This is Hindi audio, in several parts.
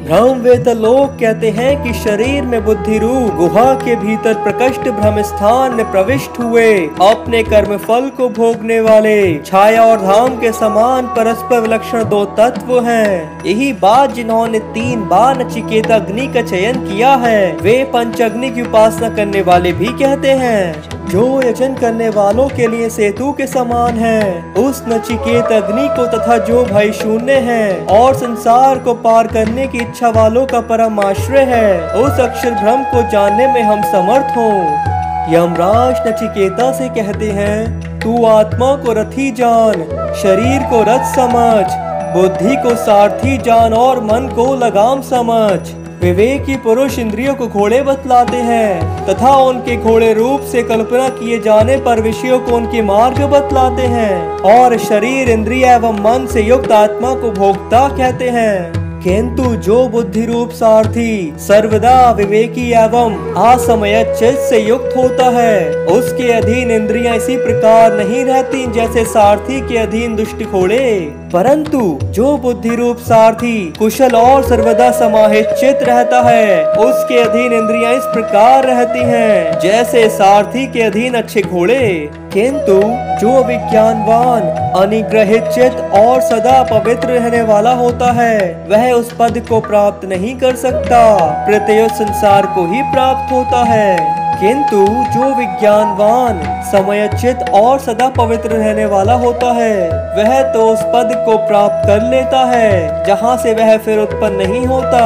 ब्रह्मवेत्ता लोग कहते हैं कि शरीर में बुद्धि रूप गुहा के भीतर प्रकृष्ट ब्रह्म स्थान में प्रविष्ट हुए अपने कर्म फल को भोगने वाले छाया और धाम के समान परस्पर विलक्षण दो तत्व हैं। यही बात जिन्होंने 3 बार नचिकेता अग्नि का चयन किया है वे पंचअग्नि की उपासना करने वाले भी कहते हैं, जो यजन करने वालों के लिए सेतु के समान है। उस नचिकेत अग्नि को तथा जो भय शून्य है और संसार को पार करने की इच्छा वालों का परम आश्रय है, उस अक्षर ब्रह्म को जानने में हम समर्थ हों। यमराज नचिकेता से कहते हैं, तू आत्मा को रथी जान, शरीर को रथ समझ, बुद्धि को सारथी जान और मन को लगाम समझ। विवेकी पुरुष इंद्रियों को घोड़े बतलाते हैं तथा उनके घोड़े रूप से कल्पना किए जाने पर विषयों को उनके मार्ग बतलाते हैं, और शरीर इंद्रिय एवं मन से युक्त आत्मा को भोक्ता कहते हैं। किंतु जो बुद्धि रूप सारथी सर्वदा विवेकी एवं असमय चित्त से युक्त होता है, उसके अधीन इंद्रियां इसी प्रकार नहीं रहती जैसे सारथी के अधीन दुष्ट घोड़े, परंतु जो बुद्धि रूप सारथी कुशल और सर्वदा समाहित चित्त रहता है, उसके अधीन इंद्रियां इस प्रकार रहती हैं जैसे सारथी के अधीन अच्छे घोड़े। किंतु जो विज्ञानवान अनिग्रहित चित्त और सदा पवित्र रहने वाला होता है, वह उस पद को प्राप्त नहीं कर सकता, प्रत्युत संसार को ही प्राप्त होता है। किंतु जो विज्ञानवान समयचित और सदा पवित्र रहने वाला होता है, वह तो उस पद को प्राप्त कर लेता है जहाँ से वह फिर उत्पन्न नहीं होता।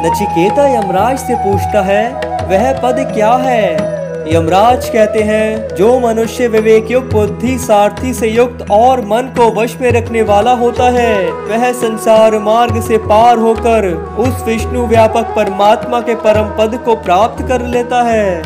नचिकेता यमराज से पूछता है, वह पद क्या है? यमराज कहते हैं, जो मनुष्य विवेक युक्त बुद्धि सारथी से युक्त और मन को वश में रखने वाला होता है, वह संसार मार्ग से पार होकर उस विष्णु व्यापक परमात्मा के परम पद को प्राप्त कर लेता है।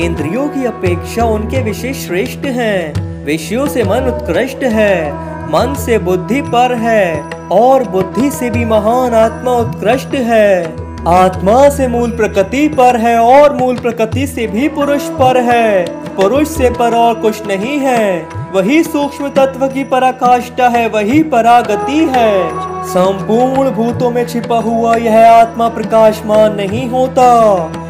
इंद्रियों की अपेक्षा उनके विषय श्रेष्ठ हैं, विषयों से मन उत्कृष्ट है, मन से बुद्धि पर है और बुद्धि से भी महान आत्मा उत्कृष्ट है। आत्मा से मूल प्रकृति पर है और मूल प्रकृति से भी पुरुष पर है। पुरुष से पर और कुछ नहीं है, वही सूक्ष्म तत्व की पराकाष्ठा है, वही परागति है। संपूर्ण भूतों में छिपा हुआ यह आत्मा प्रकाशमान नहीं होता,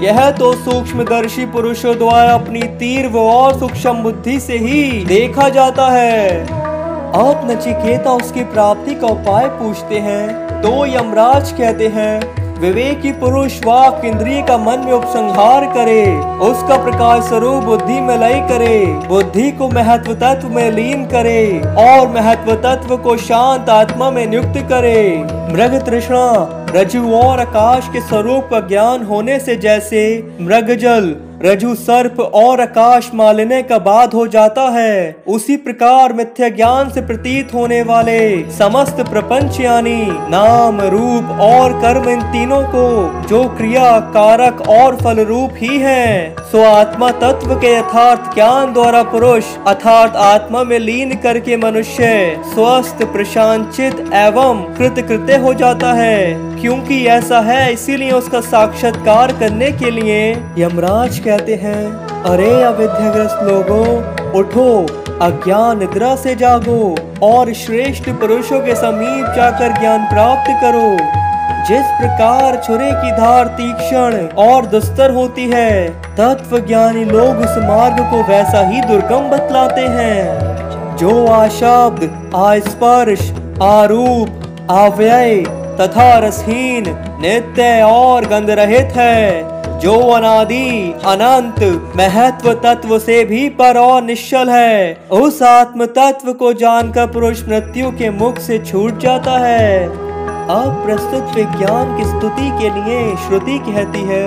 यह तो सूक्ष्मदर्शी पुरुषों द्वारा अपनी तीव्र और सूक्ष्म बुद्धि से ही देखा जाता है। अब नचिकेता उसकी प्राप्ति का उपाय पूछते हैं, तो यमराज कहते हैं, विवेकी पुरुष वाक इंद्रिय का मन में उपसंहार करे, उसका प्रकाश स्वरूप बुद्धि में लय करे, बुद्धि को महत्व तत्व में लीन करे और महत्व तत्व को शांत आत्मा में नियुक्त करे। मृग तृष्णा रज्जु और आकाश के स्वरूप का ज्ञान होने से जैसे मृग जल रज्जु सर्प और आकाश मालिन्य का बाध हो जाता है, उसी प्रकार मिथ्या ज्ञान से प्रतीत होने वाले समस्त प्रपंच यानी नाम रूप और कर्म, इन तीनों को जो क्रिया कारक और फल रूप ही है, सो आत्मा तत्व के यथार्थ ज्ञान द्वारा पुरुष अर्थात आत्मा में लीन करके मनुष्य स्वस्थ प्रशांचित एवं कृतकृत्य हो जाता है। क्योंकि ऐसा है, इसीलिए उसका साक्षात्कार करने के लिए यमराज कहते हैं, अरे अविद्याग्रस्त लोगों, उठो, अज्ञान निद्रा से जागो और श्रेष्ठ पुरुषों के समीप जाकर ज्ञान प्राप्त करो। जिस प्रकार छुरे की धार तीक्ष्ण और दुस्तर होती है, तत्व ज्ञानी लोग उस मार्ग को वैसा ही दुर्गम बतलाते हैं। जो आशब्द, आस्पर्श, आरूप, अव्यय तथा रसहीन, नित्य और गंध रहित है, जो अनादि अनंत महत्व तत्व से भी पर और निश्चल है, उस आत्म तत्व को जानकर पुरुष मृत्यु के मुख से छूट जाता है। अब प्रस्तुत विज्ञान की स्तुति के लिए श्रुति कहती है,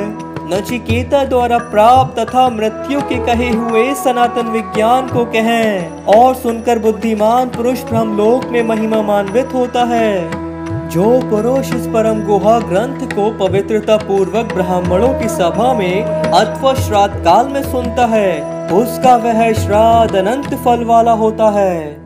नचिकेता द्वारा प्राप्त तथा मृत्यु के कहे हुए सनातन विज्ञान को कहें और सुनकर बुद्धिमान पुरुष ब्रह्मलोक में महिमान्वित होता है। जो पुरुष इस परम गुहा ग्रंथ को पवित्रता पूर्वक ब्राह्मणों की सभा में अथवा श्राद्ध काल में सुनता है, उसका वह श्राद्ध अनंत फल वाला होता है।